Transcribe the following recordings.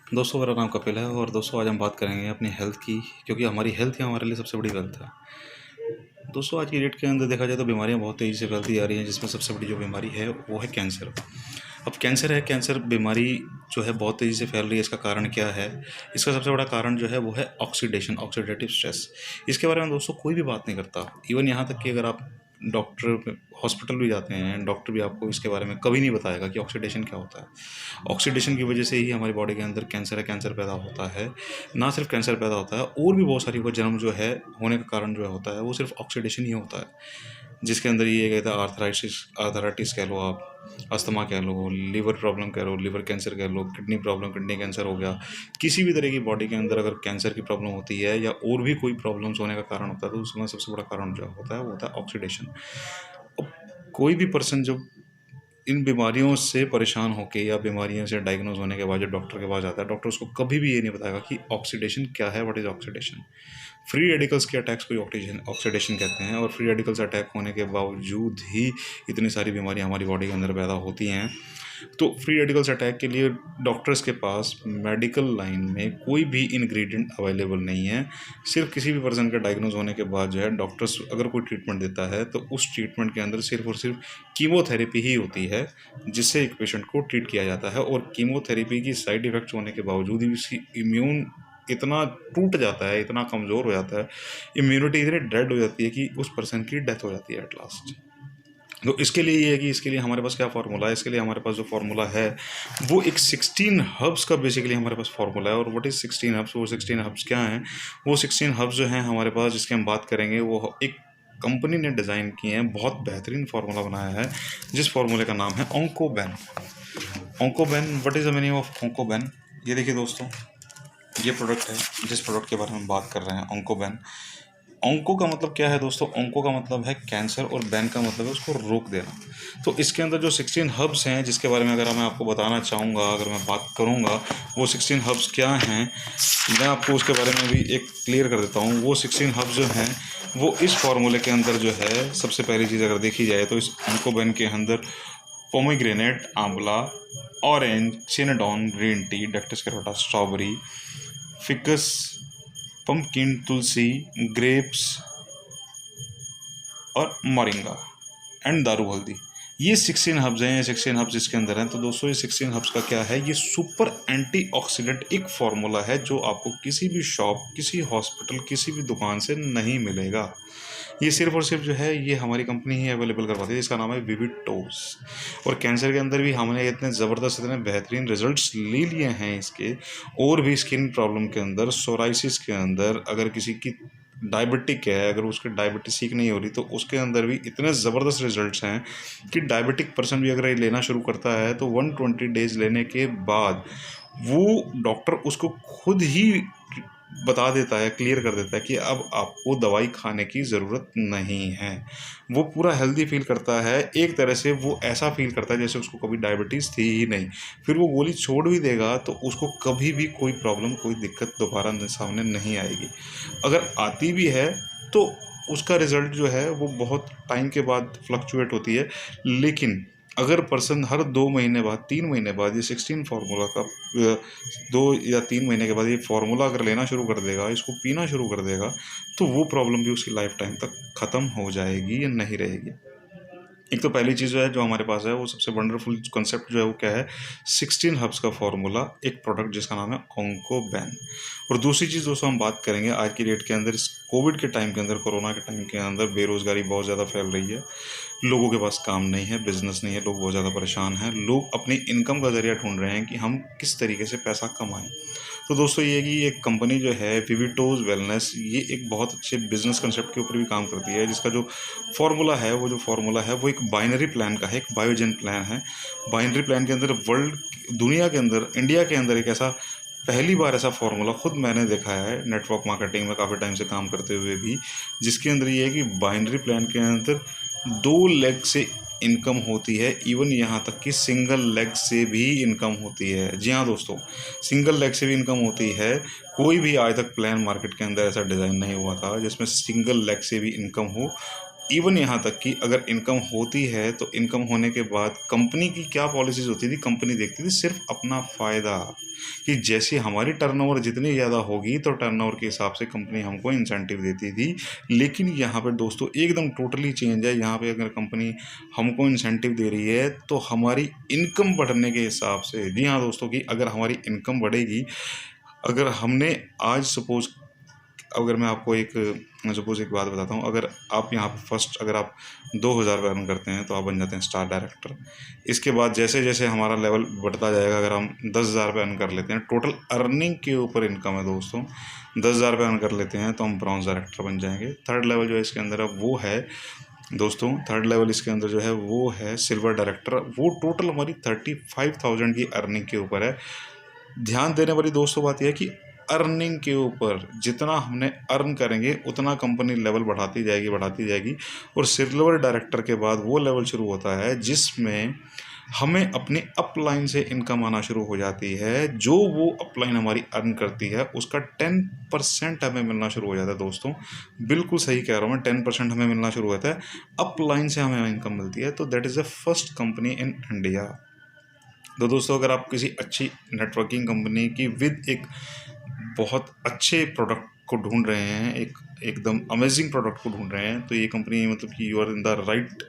दोस्तों, मेरा नाम कपिल है और दोस्तों आज हम बात करेंगे अपनी हेल्थ की, क्योंकि हमारी हेल्थ ही हमारे लिए सबसे बड़ी वेल्थ है। दोस्तों, आज की डेट के अंदर देखा जाए तो बीमारियां बहुत तेज़ी से फैलती जा रही हैं, जिसमें सबसे बड़ी जो बीमारी है वो है कैंसर। अब कैंसर बीमारी जो है बहुत तेज़ी से फैल रही है। इसका कारण क्या है? इसका सबसे बड़ा कारण जो है वो है ऑक्सीडेशन, ऑक्सीडेटिव स्ट्रेस। इसके बारे में दोस्तों कोई भी बात नहीं करता। इवन यहाँ तक कि अगर आप डॉक्टर हॉस्पिटल भी जाते हैं, डॉक्टर भी आपको इसके बारे में कभी नहीं बताएगा कि ऑक्सीडेशन क्या होता है। ऑक्सीडेशन की वजह से ही हमारी बॉडी के अंदर कैंसर पैदा होता है। ना सिर्फ कैंसर पैदा होता है, और भी बहुत सारी को जन्म जो है होने का कारण जो होता है वो सिर्फ ऑक्सीडेशन ही होता है। जिसके अंदर ये कहता है आर्थराइटिस कह लो, आप अस्थमा कह लो, लीवर प्रॉब्लम कह लो, लीवर कैंसर कह लो, किडनी प्रॉब्लम, किडनी कैंसर हो गया। किसी भी तरह की बॉडी के अंदर अगर कैंसर की प्रॉब्लम होती है या और भी कोई प्रॉब्लम्स होने का कारण होता है, तो उसमें सबसे बड़ा कारण जो होता है वो होता है ऑक्सीडेशन। अब कोई भी पर्सन जब इन बीमारियों से परेशान होकर या बीमारियों से डायग्नोज होने के बाद जब डॉक्टर के पास जाता है, डॉक्टर उसको कभी भी ये नहीं बताएगा कि ऑक्सीडेशन क्या है, what is oxidation. Free radicals के अटैक्स को ऑक्सीडेशन ऑक्सीडेशन कहते हैं, और फ्री रेडिकल्स अटैक होने के बावजूद ही इतनी सारी बीमारियां हमारी बॉडी के अंदर पैदा होती हैं। तो फ्री रेडिकल्स अटैक के लिए डॉक्टर्स के पास मेडिकल लाइन में कोई भी इंग्रेडिएंट अवेलेबल नहीं है। सिर्फ किसी भी पर्सन का डायग्नोज होने के बाद जो है डॉक्टर्स अगर कोई ट्रीटमेंट देता है तो उस ट्रीटमेंट के अंदर सिर्फ और सिर्फ कीमोथेरेपी ही होती है, जिससे एक पेशेंट को ट्रीट किया जाता है। और कीमोथेरेपी की साइड इफ़ेक्ट्स होने के बावजूद भी उसकी इम्यून इतना टूट जाता है, इतना कमज़ोर हो जाता है, इम्यूनिटी इतनी डेड हो जाती है कि उस पर्सन की डेथ हो जाती है एट लास्ट। तो इसके लिए ये है कि इसके लिए हमारे पास क्या फार्मूला है। इसके लिए हमारे पास जो फार्मूला है वो एक 16 हब्स का बेसिकली हमारे पास फार्मूला है। और व्हाट इज़ 16 हब्स? वो 16 हब्स क्या हैं? वो 16 हब्स जो हैं हमारे पास, जिसकी हम बात करेंगे, वो एक कंपनी ने डिज़ाइन किए हैं, बहुत बेहतरीन फार्मूला बनाया है, जिस फार्मूले का नाम है Oncoben. Oncoben, what is the meaning of Oncoben? ये देखिए दोस्तों, ये प्रोडक्ट है जिस प्रोडक्ट के बारे में हम बात कर रहे हैं, ऑन्कोबेन। ऑंको का मतलब क्या है दोस्तों? ऑंको का मतलब है कैंसर, और बैन का मतलब है उसको रोक देना। तो इसके अंदर जो 16 हब्स हैं, जिसके बारे में अगर मैं आपको बताना चाहूँगा, अगर मैं बात करूँगा वो 16 हब्स क्या हैं, मैं आपको उसके बारे में भी एक क्लियर कर देता हूँ। वो 16 हब्स जो हैं वो इस फार्मूले के अंदर जो है, सबसे पहली चीज़ अगर देखी जाए तो इस ऑन्कोबेन के अंदर पोमीग्रेनेट, आंवला, ऑरेंज, सिनेडॉन, green tea, daucus carota, strawberry, ficus, pumpkin, तुलसी, ग्रेप्स और मोरिंगा एंड दारू हल्दी, ये 16 हब्स हैं। ये 16 हब्स इसके अंदर हैं। तो दोस्तों, ये 16 हब्स का क्या है? ये सुपर एंटीऑक्सीडेंट एक फार्मूला है जो आपको किसी भी शॉप, किसी हॉस्पिटल, किसी भी दुकान से नहीं मिलेगा। ये सिर्फ और सिर्फ जो है ये हमारी कंपनी ही अवेलेबल करवाती है, जिसका नाम है विविटोस। और कैंसर के अंदर भी हमने इतने ज़बरदस्त, इतने बेहतरीन रिजल्ट्स ले लिए हैं इसके। और भी स्किन प्रॉब्लम के अंदर, सोराइसिस के अंदर, अगर किसी की डायबिटिक है, अगर उसकी डायबिटीज ठीक नहीं हो रही, तो उसके अंदर भी इतने ज़बरदस्त रिजल्ट्स हैं कि डायबिटिक पर्सन भी अगर ये लेना शुरू करता है तो 120 डेज लेने के बाद वो डॉक्टर उसको खुद ही बता देता है, क्लियर कर देता है कि अब आपको दवाई खाने की ज़रूरत नहीं है। वो पूरा हेल्दी फील करता है। एक तरह से वो ऐसा फील करता है जैसे उसको कभी डायबिटीज़ थी ही नहीं। फिर वो गोली छोड़ भी देगा तो उसको कभी भी कोई प्रॉब्लम, कोई दिक्कत दोबारा सामने नहीं आएगी। अगर आती भी है तो उसका रिज़ल्ट जो है वो बहुत टाइम के बाद फ्लक्चुएट होती है। लेकिन अगर पर्सन हर 2 महीने बाद, 3 महीने बाद ये 16 फार्मूला का 2 या 3 महीने के बाद ये फार्मूला अगर लेना शुरू कर देगा, इसको पीना शुरू कर देगा, तो वो प्रॉब्लम भी उसकी लाइफ टाइम तक ख़त्म हो जाएगी या नहीं रहेगी। एक तो पहली चीज़ जो है जो हमारे पास है, वो सबसे वंडरफुल कॉन्सेप्ट जो है वो क्या है? 16 हब्स का फार्मूला, एक प्रोडक्ट जिसका नाम है ऑन्कोबेन। और दूसरी चीज़ दोस्तों हम बात करेंगे आज की डेट के अंदर, इस कोविड के टाइम के अंदर, कोरोना के टाइम के अंदर बेरोज़गारी बहुत ज़्यादा फैल रही है। लोगों के पास काम नहीं है, बिजनेस नहीं है, लोग बहुत ज़्यादा परेशान हैं। लोग अपनी इनकम का ज़रिया ढूंढ रहे हैं कि हम किस तरीके से पैसा कमाएं। तो दोस्तों, ये कि एक कंपनी जो है विविटोज वेलनेस, ये एक बहुत अच्छे बिजनेस कंसेप्ट के ऊपर भी काम करती है, जिसका जो फार्मूला है वो एक बाइनरी प्लान का है, एक बायोजेन प्लान है। बाइनरी प्लान के अंदर दुनिया के अंदर, इंडिया के अंदर एक ऐसा पहली बार ऐसा फार्मूला खुद मैंने देखा है नेटवर्क मार्केटिंग में काफ़ी टाइम से काम करते हुए भी, जिसके अंदर ये है कि बाइनरी प्लान के अंदर 2 लेग से इनकम होती है। इवन यहाँ तक कि सिंगल लेग से भी इनकम होती है। जी हाँ दोस्तों, सिंगल लेग से भी इनकम होती है। कोई भी आज तक प्लान मार्केट के अंदर ऐसा डिज़ाइन नहीं हुआ था जिसमें सिंगल लेग से भी इनकम हो। इवन यहाँ तक कि अगर इनकम होती है तो इनकम होने के बाद कंपनी की क्या पॉलिसीज़ होती थी, कंपनी देखती थी सिर्फ अपना फ़ायदा, कि जैसे हमारी टर्नओवर जितनी ज़्यादा होगी तो टर्नओवर के हिसाब से कंपनी हमको इंसेंटिव देती थी। लेकिन यहाँ पर दोस्तों एकदम टोटली चेंज है। यहाँ पे अगर कंपनी हमको इंसेंटिव दे रही है तो हमारी इनकम बढ़ने के हिसाब से, जी हाँ दोस्तों, कि अगर हमारी इनकम बढ़ेगी, अगर हमने आज सपोज़, अगर मैं आपको एक सपोज़ एक बात बताता हूँ, अगर आप यहाँ पे फर्स्ट अगर आप 2,000 रुपये अर्न करते हैं तो आप बन जाते हैं स्टार डायरेक्टर। इसके बाद जैसे जैसे हमारा लेवल बढ़ता जाएगा, अगर हम 10,000 रुपये अर्न कर लेते हैं, टोटल अर्निंग के ऊपर इनकम है दोस्तों, 10,000 रुपये अर्न कर लेते हैं तो हम ब्रॉन्ज डायरेक्टर बन जाएंगे। थर्ड लेवल जो है इसके अंदर अब वो है दोस्तों, थर्ड लेवल इसके अंदर जो है वो है सिल्वर डायरेक्टर। वो टोटल हमारी 35,000 की अर्निंग के ऊपर है। ध्यान देने वाली दोस्तों बात यह है कि अर्निंग के ऊपर जितना हमने अर्न करेंगे उतना कंपनी लेवल बढ़ाती जाएगी। और सिल्वर डायरेक्टर के बाद वो लेवल शुरू होता है जिसमें हमें अपनी अपलाइन से इनकम आना शुरू हो जाती है। जो वो अपलाइन हमारी अर्न करती है उसका 10% हमें मिलना शुरू हो जाता है दोस्तों। बिल्कुल सही कह रहा हूँ मैं, 10% हमें मिलना शुरू होता है, अपलाइन से हमें इनकम मिलती है। तो that is the first company in India. तो दोस्तों अगर आप किसी अच्छी नेटवर्किंग कंपनी की विद एक बहुत अच्छे प्रोडक्ट को ढूंढ रहे हैं, एक एकदम अमेजिंग प्रोडक्ट को ढूंढ रहे हैं, तो ये कंपनी मतलब कि you are in the right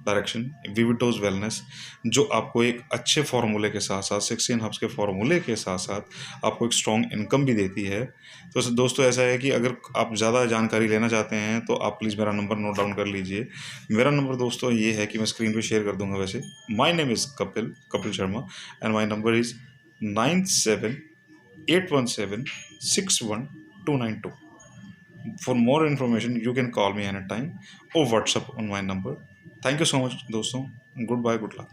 direction. Vivitoz wellness, जो आपको एक अच्छे फार्मूले के साथ साथ 16 हब्स के फार्मूले के साथ साथ आपको एक स्ट्रॉन्ग इनकम भी देती है। तो दोस्तों ऐसा है कि अगर आप ज़्यादा जानकारी लेना चाहते हैं तो आप प्लीज़ मेरा नंबर नोट डाउन कर लीजिए। मेरा नंबर दोस्तों ये है कि मैं स्क्रीन पे शेयर कर दूंगा। वैसे my name is Kapil Sharma and my number is 9781761292। For more information, you can call me anytime or WhatsApp on my number. Thank you so much, दोस्तों. Goodbye, good luck.